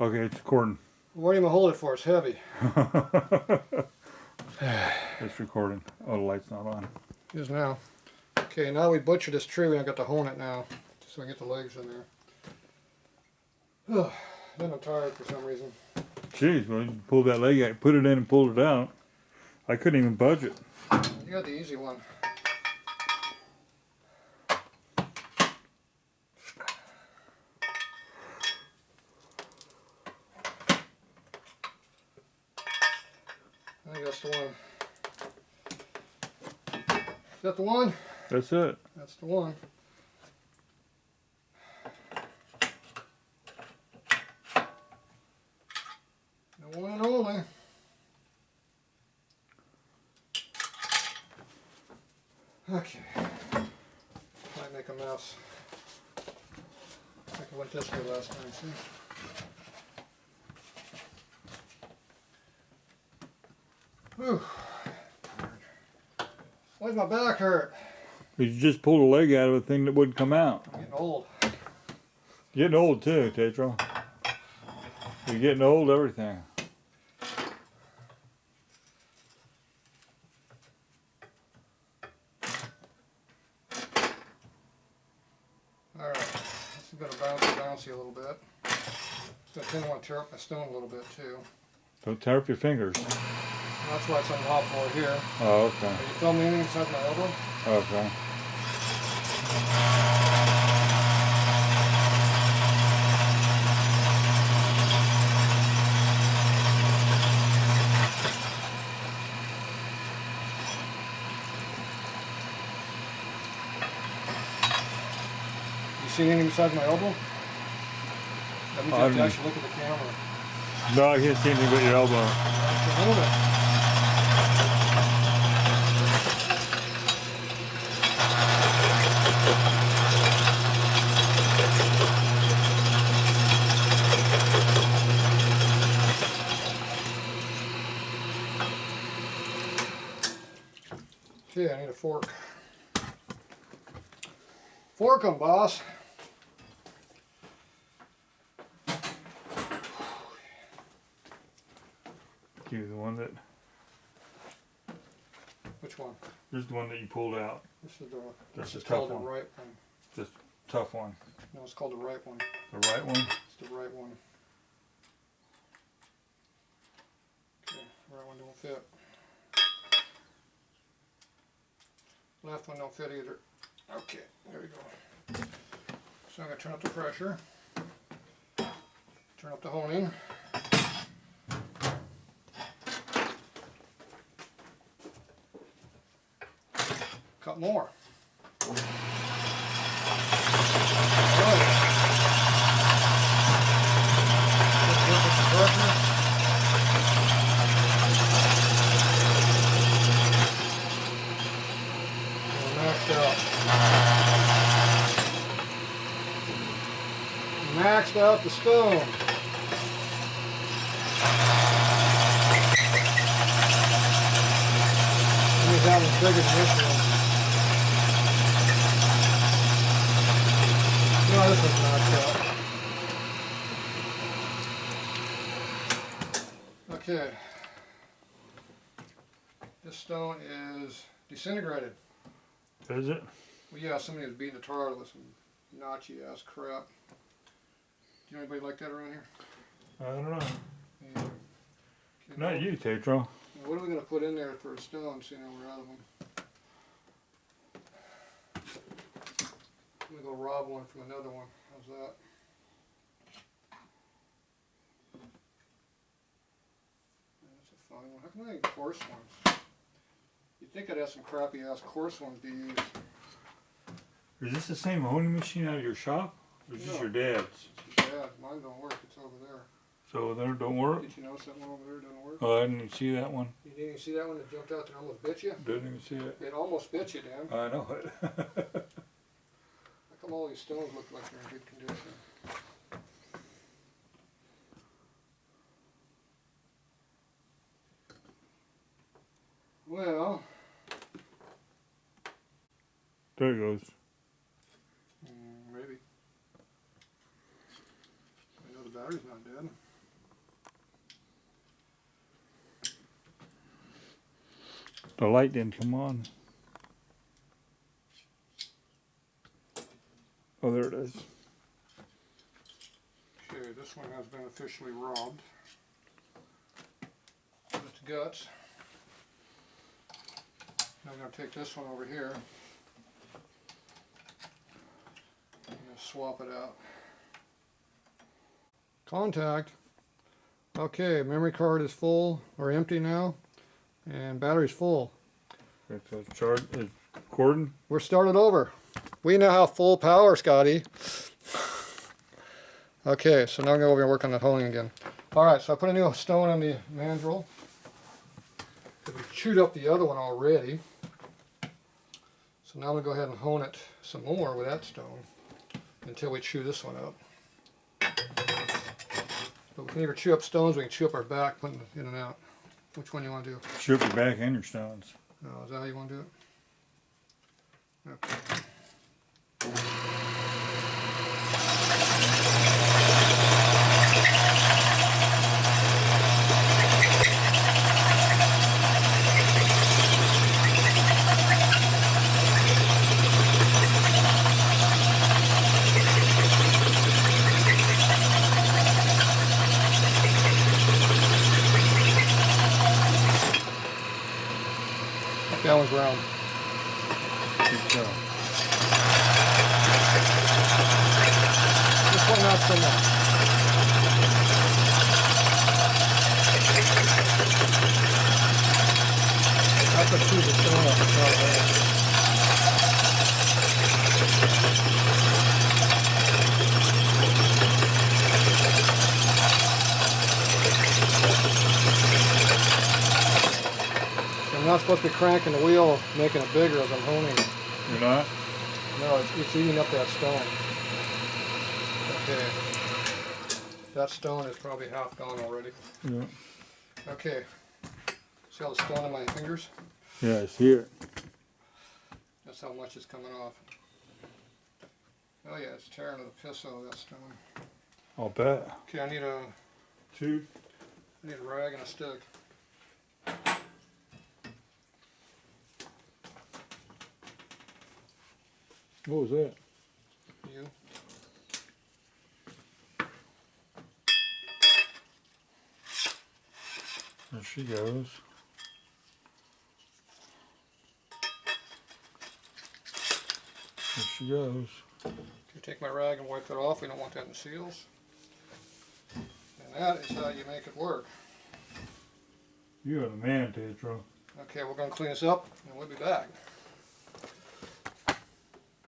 Okay, it's recording. What do you hold it for? It's heavy. It's recording. Oh, the light's not on. It is now. Okay, now we butchered this tree. We got to hone it now, so I get the legs in there. Then I'm tired for some reason. Jeez, well, you pulled that leg out, put it in and pulled it out. I couldn't even budge it. You got the easy one. I think that's the one. Is that the one? That's it. That's the one. The one and only. Okay. Might make a mess. I think I went this way last time, see? Whew. Why's my back hurt? You just pulled a leg out of a thing that wouldn't come out. I'm getting old. Getting old too, Tatro. You're getting old, everything. Alright, this is going to bouncy a little bit. I didn't want to tear up my stone a little bit too. Don't tear up your fingers. That's why it's on the hot floor here. Oh, okay. Are you filming anything inside my elbow? Okay. You see anything inside my elbow? That means you have to actually look at the camera. No, I can't see anything but your elbow. A little bit. Okay, I need a fork. Fork 'em, boss. You the one that. Which one? This is the one that you pulled out. This is the one. That's This a is tough called the one. right one. This tough one. No, it's called the right one. The right one. It's the right one. Okay, right one don't fit. Left one don't fit either. Okay, there we go. So I'm going to turn up the pressure. Turn up the honing. Cut more. Maxed out the stone. That one's bigger than this one. No, this one's knocked out. Okay. This stone is disintegrated. Is it? Well, yeah, somebody was beating the tar out of some notchy ass crap. Do you know anybody like that around here? I don't know. Yeah. Okay, Not you, Tatro. What are we going to put in there for a stone, seeing how we're out of them? I'm going to go rob one from another one. How's that? That's a funny one. How come I get coarse ones? You'd think I'd have some crappy ass coarse ones to use. Is this the same honing machine out of your shop? Or is this your dad's? It's your dad's. Mine don't work. It's over there. So there don't work? Did you notice that one over there doesn't work? Oh, I didn't even see that one. You didn't even see that one that jumped out there and almost bit you? Didn't even see it. It almost bit you, Dan. I know it. How come all these stones look like they're in good condition? Well, There it goes. maybe. I know the battery's not dead. The light didn't come on. Oh, there it is. Okay, this one has been officially robbed. Its guts. Now I'm going to take this one over here and swap it out. Contact. Okay, memory card is full or empty now, and battery's full. Okay, so it's charged. It's recording. We're started over. We now have full power, Scotty. Okay, so now I'm going to go over and work on the honing again. Alright, so I put a new stone on the mandrel. We chewed up the other one already. So now I'm going to go ahead and hone it some more with that stone until we chew this one up. But we can either chew up stones, we can chew up our back, putting it in and out. Which one you want to do? Chew up your back and your stones. Oh, is that how you want to do it? Okay. That one's round. Good job. This one not so much. I put two of the stone up the top there. I'm not supposed to be cranking the wheel, making it bigger as I'm honing it. You're not? No, it's eating up that stone. Okay. That stone is probably half gone already. Yeah. Okay. See all the stone on my fingers? Yeah, it's here. That's how much is coming off. Oh yeah, it's tearing the piss out of that stone. I'll bet. Okay, I need a rag and a stick. What was that? You. There she goes. There she goes. Okay, take my rag and wipe that off. We don't want that in seals. And that is how you make it work. You are the man, Tatro. Okay, we're going to clean this up and we'll be back.